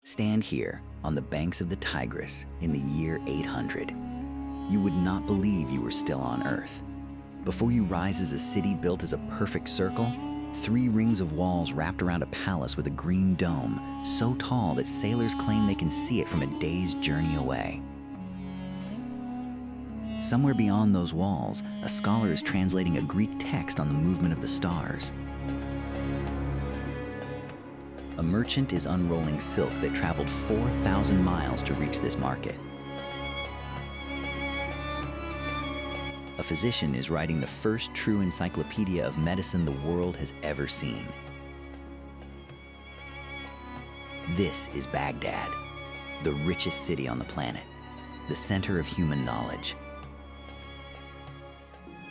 Stand here on the banks of the Tigris in the year 800. You would not believe you were still on Earth. Before you rises a city built as a perfect circle, 3 rings of walls wrapped around a palace with a green dome, so tall that sailors claim they can see it from a day's journey away. Somewhere beyond those walls, a scholar is translating a Greek text on the movement of the stars. A merchant is unrolling silk that traveled 4,000 miles to reach this market. A physician is writing the first true encyclopedia of medicine the world has ever seen. This is Baghdad, the richest city on the planet, the center of human knowledge.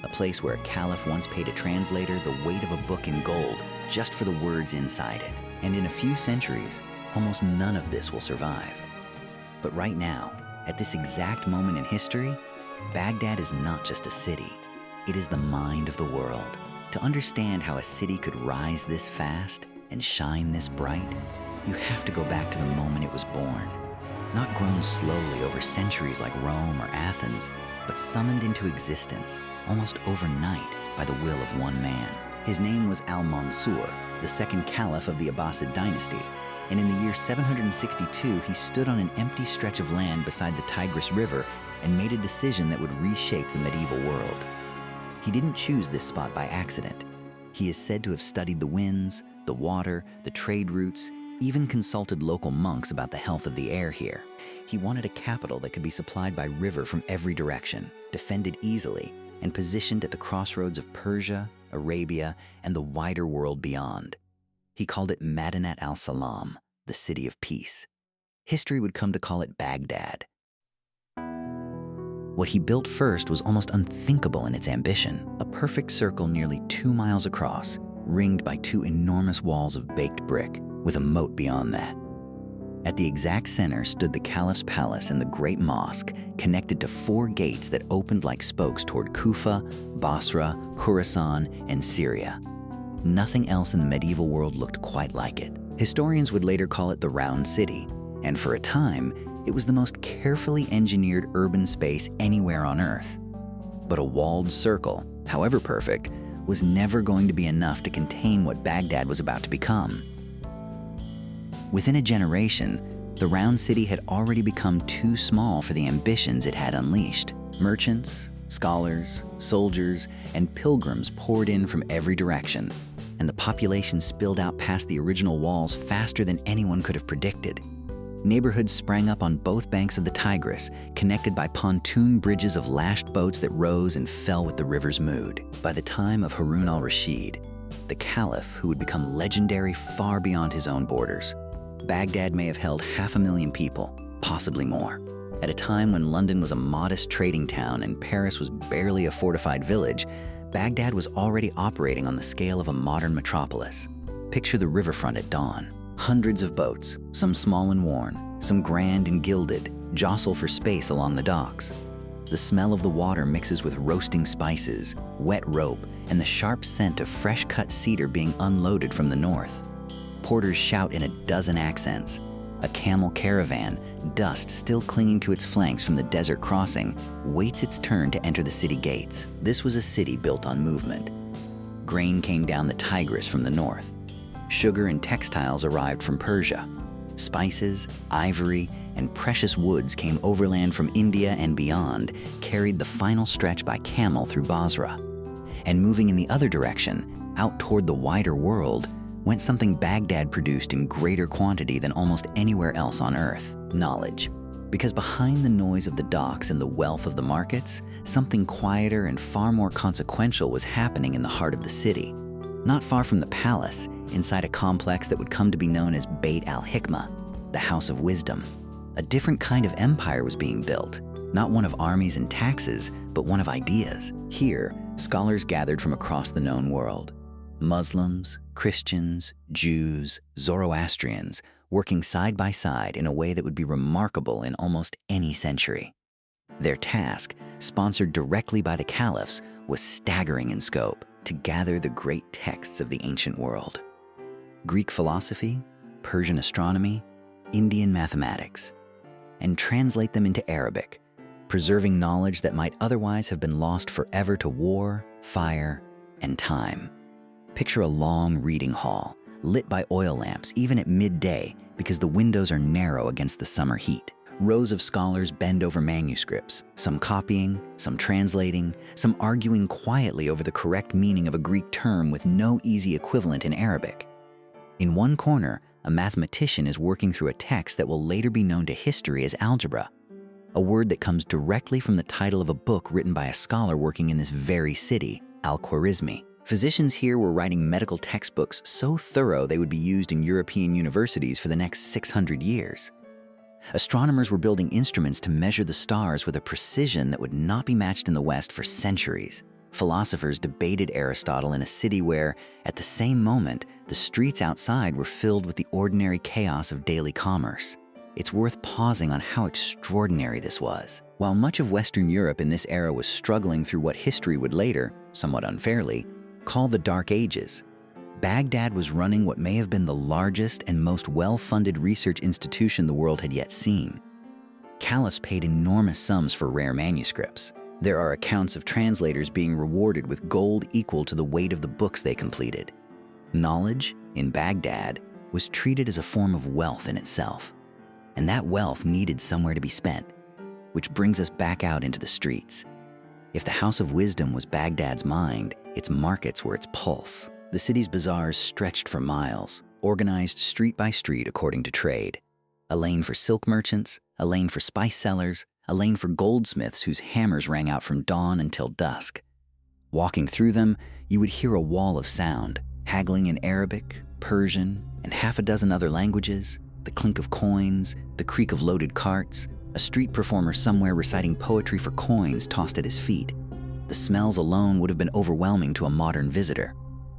A place where a caliph once paid a translator the weight of a book in gold just for the words inside it. And in a few centuries, almost none of this will survive. But right now, at this exact moment in history, Baghdad is not just a city, it is the mind of the world. To understand how a city could rise this fast and shine this bright, you have to go back to the moment it was born. Not grown slowly over centuries like Rome or Athens, but summoned into existence almost overnight by the will of one man. His name was al-Mansur, the second caliph of the Abbasid dynasty, and in the year 762 he stood on an empty stretch of land beside the Tigris River and made a decision that would reshape the medieval world. He didn't choose this spot by accident. He is said to have studied the winds, the water, the trade routes, even consulted local monks about the health of the air here. He wanted a capital that could be supplied by river from every direction, defended easily, and positioned at the crossroads of Persia, Arabia, and the wider world beyond. He called it Madinat al-Salam, the city of peace. History would come to call it Baghdad. What he built first was almost unthinkable in its ambition, a perfect circle nearly 2 miles across, ringed by 2 enormous walls of baked brick, with a moat beyond that. At the exact center stood the Caliph's palace and the great mosque, connected to 4 gates that opened like spokes toward Kufa, Basra, Khorasan, and Syria. Nothing else in the medieval world looked quite like it. Historians would later call it the Round City, and for a time, it was the most carefully engineered urban space anywhere on Earth. But a walled circle, however perfect, was never going to be enough to contain what Baghdad was about to become. Within a generation, the Round City had already become too small for the ambitions it had unleashed. Merchants, scholars, soldiers, and pilgrims poured in from every direction, and the population spilled out past the original walls faster than anyone could have predicted. Neighborhoods sprang up on both banks of the Tigris, connected by pontoon bridges of lashed boats that rose and fell with the river's mood. By the time of Harun al-Rashid, the Caliph who would become legendary far beyond his own borders, Baghdad may have held 500,000 people, possibly more. At a time when London was a modest trading town and Paris was barely a fortified village, Baghdad was already operating on the scale of a modern metropolis. Picture the riverfront at dawn. Hundreds of boats, some small and worn, some grand and gilded, jostle for space along the docks. The smell of the water mixes with roasting spices, wet rope, and the sharp scent of fresh-cut cedar being unloaded from the north. Porters shout in a dozen accents. A camel caravan, dust still clinging to its flanks from the desert crossing, waits its turn to enter the city gates. This was a city built on movement. Grain came down the Tigris from the north. Sugar and textiles arrived from Persia. Spices, ivory, and precious woods came overland from India and beyond, carried the final stretch by camel through Basra. And moving in the other direction, out toward the wider world, went something Baghdad produced in greater quantity than almost anywhere else on Earth: knowledge. Because behind the noise of the docks and the wealth of the markets, something quieter and far more consequential was happening in the heart of the city. Not far from the palace, inside a complex that would come to be known as Bayt al-Hikmah, the House of Wisdom. A different kind of empire was being built, not one of armies and taxes, but one of ideas. Here, scholars gathered from across the known world. Muslims, Christians, Jews, Zoroastrians, working side by side in a way that would be remarkable in almost any century. Their task, sponsored directly by the caliphs, was staggering in scope: to gather the great texts of the ancient world. Greek philosophy, Persian astronomy, Indian mathematics, and translate them into Arabic, preserving knowledge that might otherwise have been lost forever to war, fire, and time. Picture a long reading hall, lit by oil lamps even at midday because the windows are narrow against the summer heat. Rows of scholars bend over manuscripts, some copying, some translating, some arguing quietly over the correct meaning of a Greek term with no easy equivalent in Arabic. In one corner, a mathematician is working through a text that will later be known to history as algebra, a word that comes directly from the title of a book written by a scholar working in this very city, al-Khwarizmi. Physicians here were writing medical textbooks so thorough they would be used in European universities for the next 600 years. Astronomers were building instruments to measure the stars with a precision that would not be matched in the West for centuries. Philosophers debated Aristotle in a city where, at the same moment, the streets outside were filled with the ordinary chaos of daily commerce. It's worth pausing on how extraordinary this was. While much of Western Europe in this era was struggling through what history would later, somewhat unfairly, call the Dark Ages, Baghdad was running what may have been the largest and most well-funded research institution the world had yet seen. Caliphs paid enormous sums for rare manuscripts. There are accounts of translators being rewarded with gold equal to the weight of the books they completed. Knowledge, in Baghdad, was treated as a form of wealth in itself. And that wealth needed somewhere to be spent, which brings us back out into the streets. If the House of Wisdom was Baghdad's mind, its markets were its pulse. The city's bazaars stretched for miles, organized street by street according to trade. A lane for silk merchants, a lane for spice sellers, a lane for goldsmiths whose hammers rang out from dawn until dusk. Walking through them, you would hear a wall of sound, haggling in Arabic, Persian, and half a dozen other languages, the clink of coins, the creak of loaded carts, a street performer somewhere reciting poetry for coins tossed at his feet. The smells alone would have been overwhelming to a modern visitor.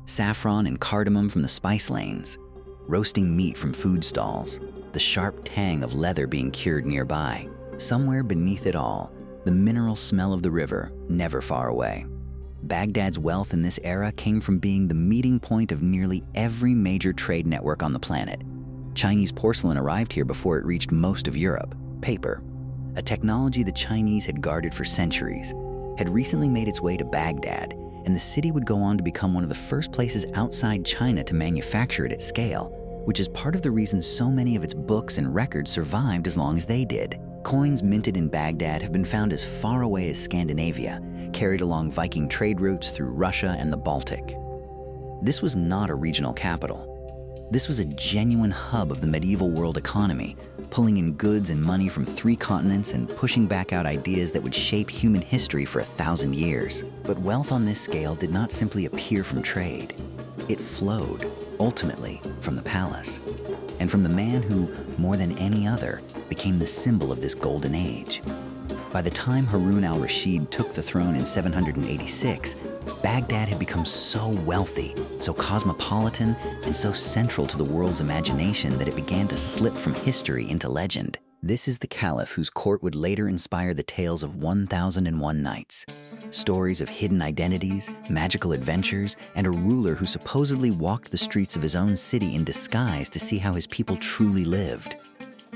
Saffron and cardamom from the spice lanes, roasting meat from food stalls, the sharp tang of leather being cured nearby. Somewhere beneath it all, the mineral smell of the river, never far away. Baghdad's wealth in this era came from being the meeting point of nearly every major trade network on the planet. Chinese porcelain arrived here before it reached most of Europe. Paper, a technology the Chinese had guarded for centuries, had recently made its way to Baghdad, and the city would go on to become one of the first places outside China to manufacture it at scale, which is part of the reason so many of its books and records survived as long as they did. Coins minted in Baghdad have been found as far away as Scandinavia, carried along Viking trade routes through Russia and the Baltic. This was not a regional capital. This was a genuine hub of the medieval world economy, pulling in goods and money from 3 continents and pushing back out ideas that would shape human history for 1,000 years. But wealth on this scale did not simply appear from trade. It flowed, ultimately, from the palace, and from the man who, more than any other, became the symbol of this golden age. By the time Harun al-Rashid took the throne in 786, Baghdad had become so wealthy, so cosmopolitan, and so central to the world's imagination that it began to slip from history into legend. This is the Caliph whose court would later inspire the tales of 1001 Nights. Stories of hidden identities, magical adventures, and a ruler who supposedly walked the streets of his own city in disguise to see how his people truly lived.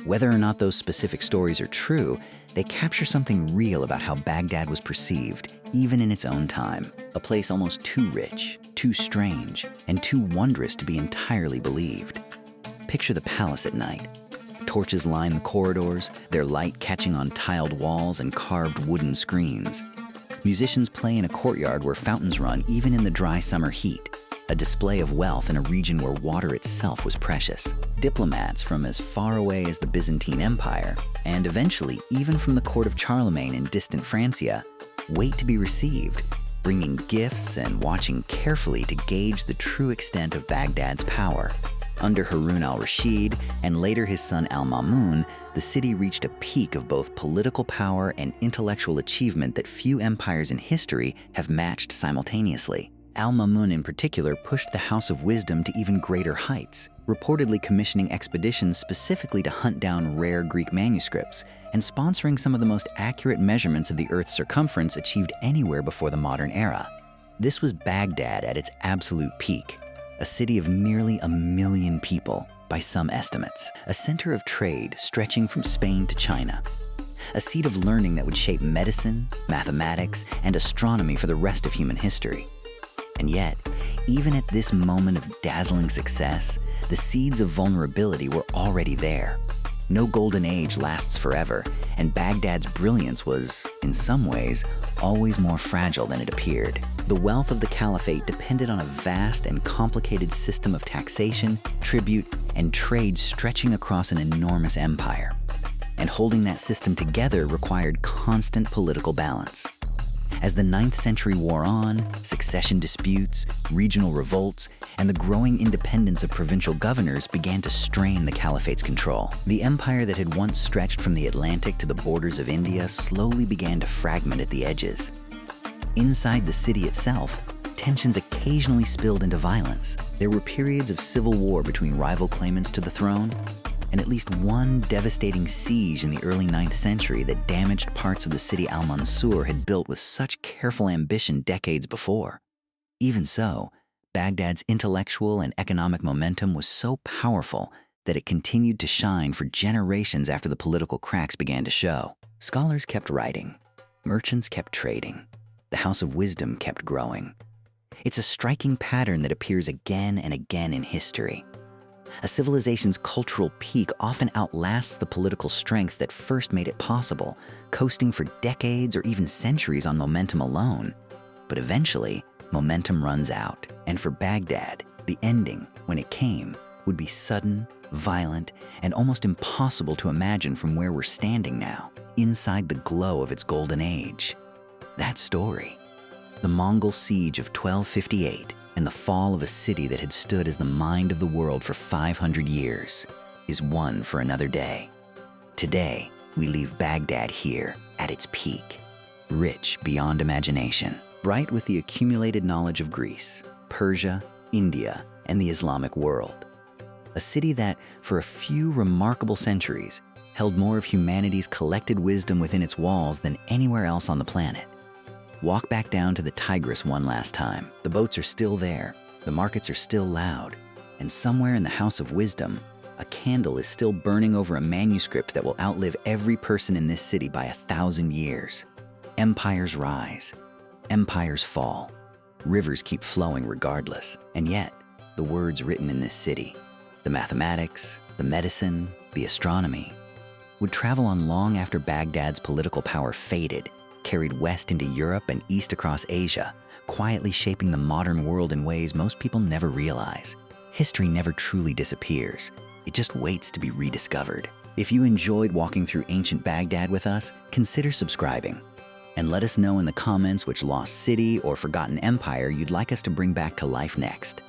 Whether or not those specific stories are true, they capture something real about how Baghdad was perceived, even in its own time. A place almost too rich, too strange, and too wondrous to be entirely believed. Picture the palace at night. Torches line the corridors, their light catching on tiled walls and carved wooden screens. Musicians play in a courtyard where fountains run even in the dry summer heat, a display of wealth in a region where water itself was precious. Diplomats from as far away as the Byzantine Empire, and eventually even from the court of Charlemagne in distant Francia, wait to be received, bringing gifts and watching carefully to gauge the true extent of Baghdad's power. Under Harun al-Rashid, and later his son al-Mamun, the city reached a peak of both political power and intellectual achievement that few empires in history have matched simultaneously. Al-Mamun in particular pushed the House of Wisdom to even greater heights, reportedly commissioning expeditions specifically to hunt down rare Greek manuscripts, and sponsoring some of the most accurate measurements of the Earth's circumference achieved anywhere before the modern era. This was Baghdad at its absolute peak, a city of nearly 1 million people, by some estimates, a center of trade stretching from Spain to China, a seat of learning that would shape medicine, mathematics, and astronomy for the rest of human history. And yet, even at this moment of dazzling success, the seeds of vulnerability were already there. No golden age lasts forever, and Baghdad's brilliance was, in some ways, always more fragile than it appeared. The wealth of the Caliphate depended on a vast and complicated system of taxation, tribute, and trade stretching across an enormous empire. And holding that system together required constant political balance. As the 9th century wore on, succession disputes, regional revolts, and the growing independence of provincial governors began to strain the Caliphate's control. The empire that had once stretched from the Atlantic to the borders of India slowly began to fragment at the edges. Inside the city itself, tensions occasionally spilled into violence. There were periods of civil war between rival claimants to the throne, and at least one devastating siege in the early 9th century that damaged parts of the city al-Mansur had built with such careful ambition decades before. Even so, Baghdad's intellectual and economic momentum was so powerful that it continued to shine for generations after the political cracks began to show. Scholars kept writing, merchants kept trading, the House of Wisdom kept growing. It's a striking pattern that appears again and again in history. A civilization's cultural peak often outlasts the political strength that first made it possible, coasting for decades or even centuries on momentum alone. But eventually, momentum runs out, and for Baghdad, the ending, when it came, would be sudden, violent, and almost impossible to imagine from where we're standing now, inside the glow of its golden age. That story, the Mongol siege of 1258, and the fall of a city that had stood as the mind of the world for 500 years, is one for another day. Today, we leave Baghdad here, at its peak, rich beyond imagination, bright with the accumulated knowledge of Greece, Persia, India, and the Islamic world. A city that, for a few remarkable centuries, held more of humanity's collected wisdom within its walls than anywhere else on the planet. Walk back down to the Tigris one last time. The boats are still there, the markets are still loud, and somewhere in the House of Wisdom, a candle is still burning over a manuscript that will outlive every person in this city by 1,000 years. Empires rise, empires fall, rivers keep flowing regardless, and yet, the words written in this city, the mathematics, the medicine, the astronomy, would travel on long after Baghdad's political power faded, carried west into Europe and east across Asia, quietly shaping the modern world in ways most people never realize. History never truly disappears. It just waits to be rediscovered. If you enjoyed walking through ancient Baghdad with us, consider subscribing. And let us know in the comments which lost city or forgotten empire you'd like us to bring back to life next.